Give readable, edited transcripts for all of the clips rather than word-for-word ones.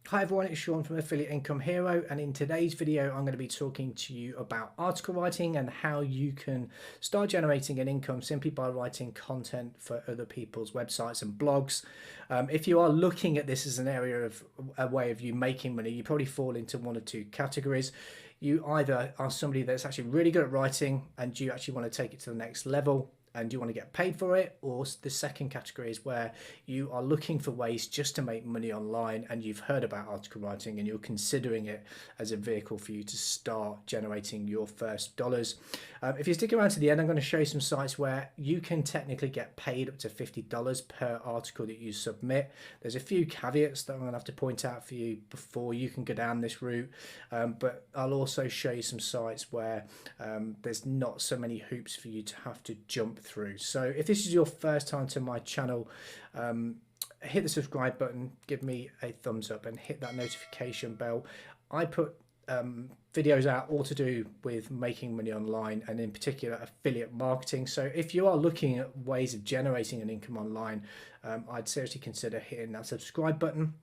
Hi everyone, it's Sean from Affiliate Income Hero, and in today's video I'm going to be talking to you about article writing and how you can start generating an income simply by writing content for other people's websites and blogs. If you are looking at this as an area of a way of you making money, you probably fall into one or two categories. You either are somebody that's actually really good at writing and you actually want to take it to the next level and you want to get paid for it, or the second category is where you are looking for ways just to make money online and you've heard about article writing and you're considering it as a vehicle for you to start generating your first dollars. If you stick around to the end, I'm going to show you some sites where you can technically get paid up to $50 per article that you submit. There's a few caveats that I'm going to have to point out for you before you can go down this route, but I'll also show you some sites where there's not so many hoops for you to have to jump through. So if this is your first time to my channel, hit the subscribe button, give me a thumbs up and hit that notification bell. I put videos out all to do with making money online and in particular affiliate marketing. So if you are looking at ways of generating an income online, I'd seriously consider hitting that subscribe button.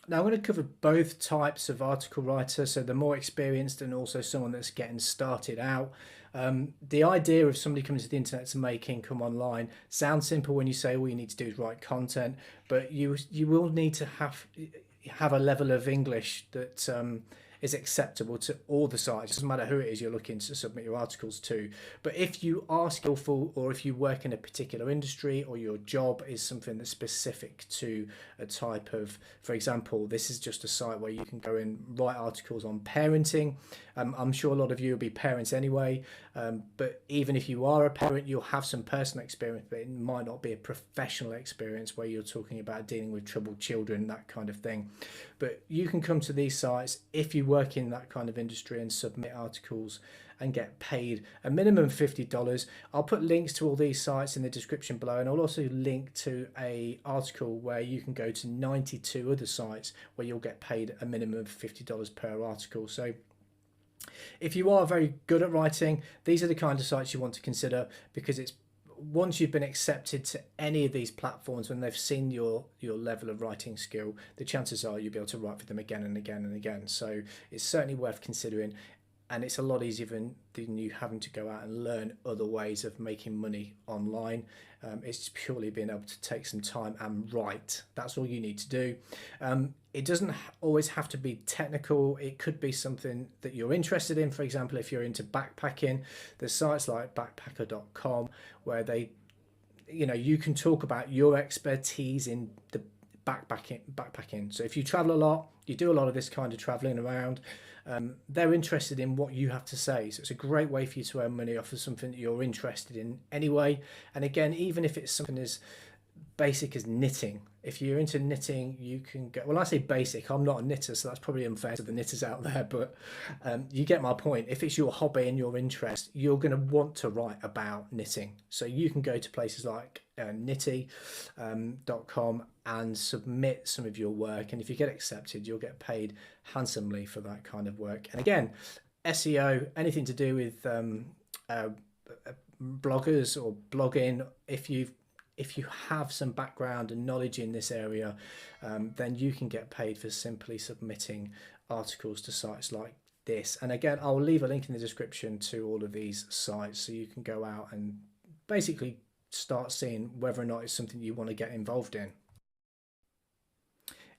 Now I'm going to cover both types of article writer, so the more experienced and also someone that's getting started out. The idea of somebody coming to the internet to make income online sounds simple when you say all you need to do is write content, but you will need to have a level of English that is acceptable to all the sites. It doesn't matter who it is you're looking to submit your articles to. But if you are skillful, or if you work in a particular industry, or your job is something that's specific to a type of, for example, this is just a site where you can go and write articles on parenting. I'm sure a lot of you will be parents anyway, but even if you are a parent, you'll have some personal experience, but it might not be a professional experience where you're talking about dealing with troubled children, that kind of thing. But you can come to these sites if you work in that kind of industry and submit articles and get paid a minimum of $50. I'll put links to all these sites in the description below, and I'll also link to an article where you can go to 92 other sites where you'll get paid a minimum of $50 per article. So if you are very good at writing, these are the kind of sites you want to consider, because it's once you've been accepted to any of these platforms, when they've seen your level of writing skill, the chances are you'll be able to write for them again and again and again. So it's certainly worth considering, and it's a lot easier than you having to go out and learn other ways of making money online. It's purely being able to take some time and write. That's all you need to do. It doesn't always have to be technical. It could be something that you're interested in. For example, if you're into backpacking, there's sites like backpacker.com where you can talk about your expertise in the backpacking. So if you travel a lot, you do a lot of this kind of traveling around, they're interested in what you have to say. So it's a great way for you to earn money off of something that you're interested in anyway. And again, even if it's something as basic as knitting, if you're into knitting, you can go, well, I say basic, I'm not a knitter, so that's probably unfair to the knitters out there, but you get my point. If it's your hobby and your interest, you're going to want to write about knitting. So you can go to places like nitty.com and submit some of your work, and if you get accepted, you'll get paid handsomely for that kind of work. And again, SEO, anything to do with bloggers or blogging, if you have some background and knowledge in this area, then you can get paid for simply submitting articles to sites like this. And again, I'll leave a link in the description to all of these sites so you can go out and basically start seeing whether or not it's something you want to get involved in.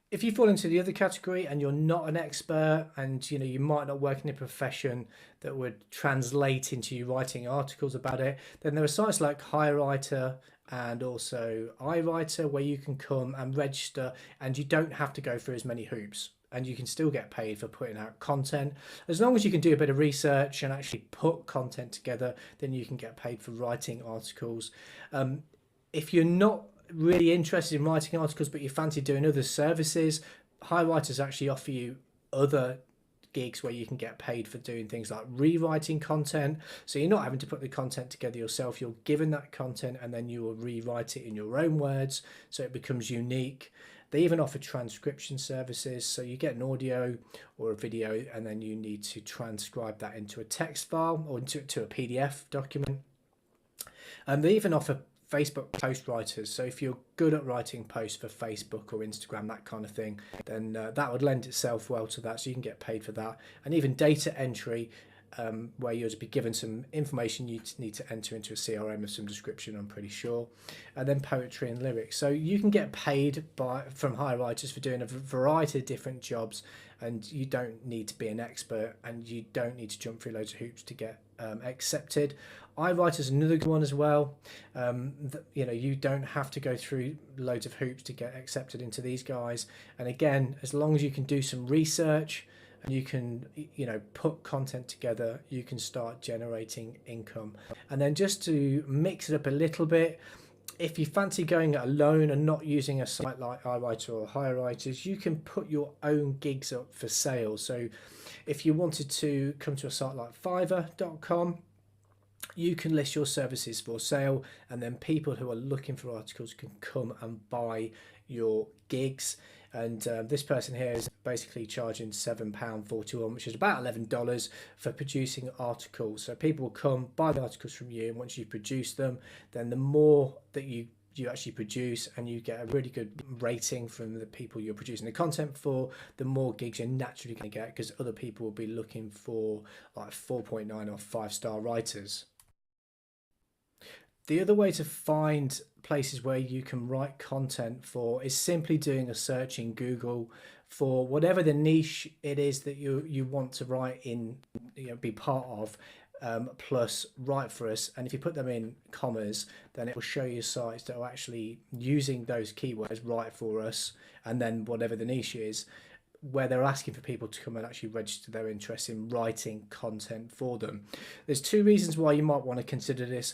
If you fall into the other category and you're not an expert, and you might not work in a profession that would translate into you writing articles about it, then there are sites like HireWriter and also iWriter where you can come and register, and you don't have to go through as many hoops, and you can still get paid for putting out content. As long as you can do a bit of research and actually put content together, then you can get paid for writing articles. If you're not really interested in writing articles but you fancy doing other services, HireWriters actually offer you other gigs where you can get paid for doing things like rewriting content. So you're not having to put the content together yourself, you're given that content and then you will rewrite it in your own words so it becomes unique. They even offer transcription services, so you get an audio or a video and then you need to transcribe that into a text file or into a PDF document. They even offer Facebook post writers. So if you're good at writing posts for Facebook or Instagram, that kind of thing, then that would lend itself well to that, so you can get paid for that. And even data entry, where you'll be given some information you need to enter into a CRM of some description, I'm pretty sure. And then poetry and lyrics. So you can get paid from hire writers for doing a variety of different jobs, and you don't need to be an expert, and you don't need to jump through loads of hoops to get accepted. iWriter is another good one as well. You don't have to go through loads of hoops to get accepted into these guys. And again, as long as you can do some research and you can put content together, you can start generating income. And then just to mix it up a little bit, if you fancy going it alone and not using a site like iWriter or HireWriters, you can put your own gigs up for sale. So if you wanted to come to a site like Fiverr.com, you can list your services for sale, and then people who are looking for articles can come and buy your gigs. And this person here is basically charging £7.41, which is about $11 for producing articles. So people will come buy the articles from you, and once you produce them, then the more that you actually produce and you get a really good rating from the people you're producing the content for, the more gigs you're naturally going to get, because other people will be looking for like 4.9 or 5-star writers. The other way to find places where you can write content for is simply doing a search in Google for whatever the niche it is that you want to write in, be part of, plus write for us. And if you put them in commas, then it will show you sites that are actually using those keywords, write for us, and then whatever the niche is, where they're asking for people to come and actually register their interest in writing content for them. There's two reasons why you might want to consider this.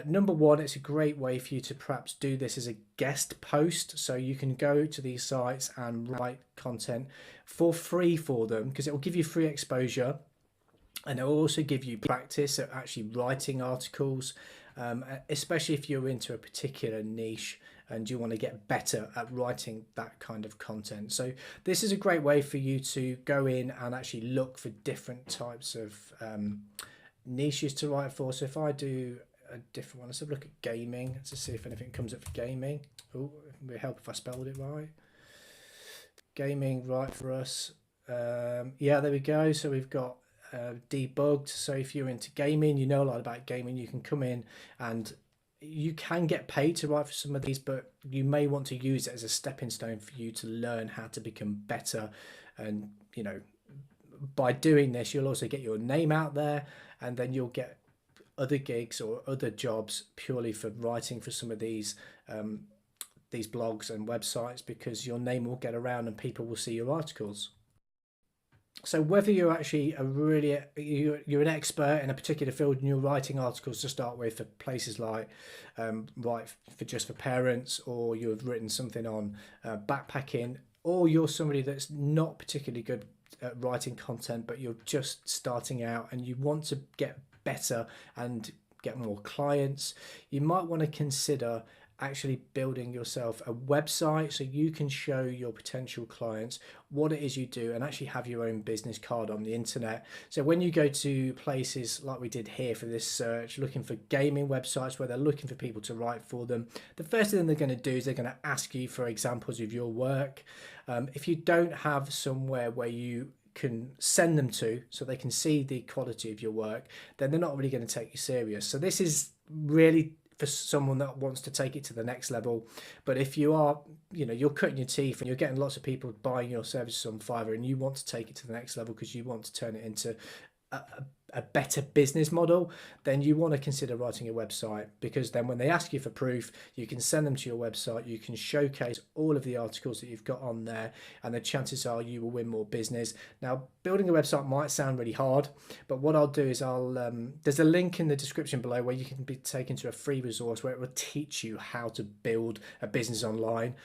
Number one, it's a great way for you to perhaps do this as a guest post. So you can go to these sites and write content for free for them, because it will give you free exposure, and it will also give you practice at actually writing articles, especially if you're into a particular niche and you want to get better at writing that kind of content. So this is a great way for you to go in and actually look for different types of niches to write for. So if I do a different one, let's have a look at gaming to see if anything comes up for gaming. Oh, it would help if I spelled it right. Gaming, write for us. Yeah, there we go. So we've got debugged. So if you're into gaming, you know a lot about gaming, you can come in and you can get paid to write for some of these, but you may want to use it as a stepping stone for you to learn how to become better. And by doing this, you'll also get your name out there, and then you'll get other gigs or other jobs purely for writing for some of these blogs and websites, because your name will get around and people will see your articles. So whether you're actually you're an expert in a particular field and you're writing articles to start with for places like just for parents, or you've written something on backpacking, or you're somebody that's not particularly good at writing content but you're just starting out and you want to get better and get more clients, you might want to consider actually building yourself a website so you can show your potential clients what it is you do and actually have your own business card on the internet. So when you go to places like we did here for this search, looking for gaming websites where they're looking for people to write for them, the first thing they're going to do is they're going to ask you for examples of your work. If you don't have somewhere where you can send them to so they can see the quality of your work, then they're not really going to take you serious. So this is really for someone that wants to take it to the next level. But if you are, you're cutting your teeth and you're getting lots of people buying your services on Fiverr and you want to take it to the next level because you want to turn it into a better business model, then you want to consider writing a website, because then when they ask you for proof, you can send them to your website, you can showcase all of the articles that you've got on there, and the chances are you will win more business. Now, building a website might sound really hard, but what I'll do is there's a link in the description below where you can be taken to a free resource where it will teach you how to build a business online,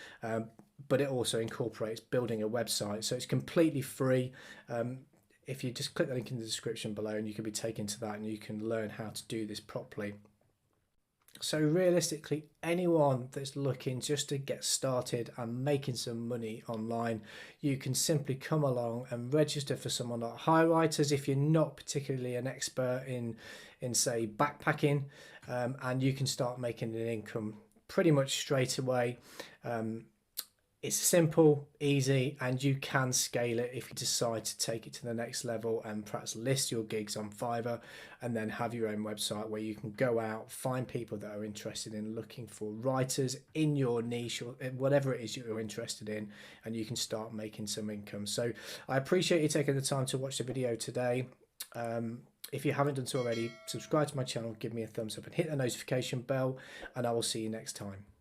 but it also incorporates building a website, so it's completely free. If you just click the link in the description below, and you can be taken to that and you can learn how to do this properly. So realistically, anyone that's looking just to get started and making some money online, you can simply come along and register for someone like HireWriters if you're not particularly an expert in say backpacking. and you can start making an income pretty much straight away. It's simple, easy, and you can scale it if you decide to take it to the next level and perhaps list your gigs on Fiverr and then have your own website where you can go out, find people that are interested in looking for writers in your niche or whatever it is you're interested in, and you can start making some income. So I appreciate you taking the time to watch the video today. If you haven't done so already, subscribe to my channel, give me a thumbs up and hit the notification bell, and I will see you next time.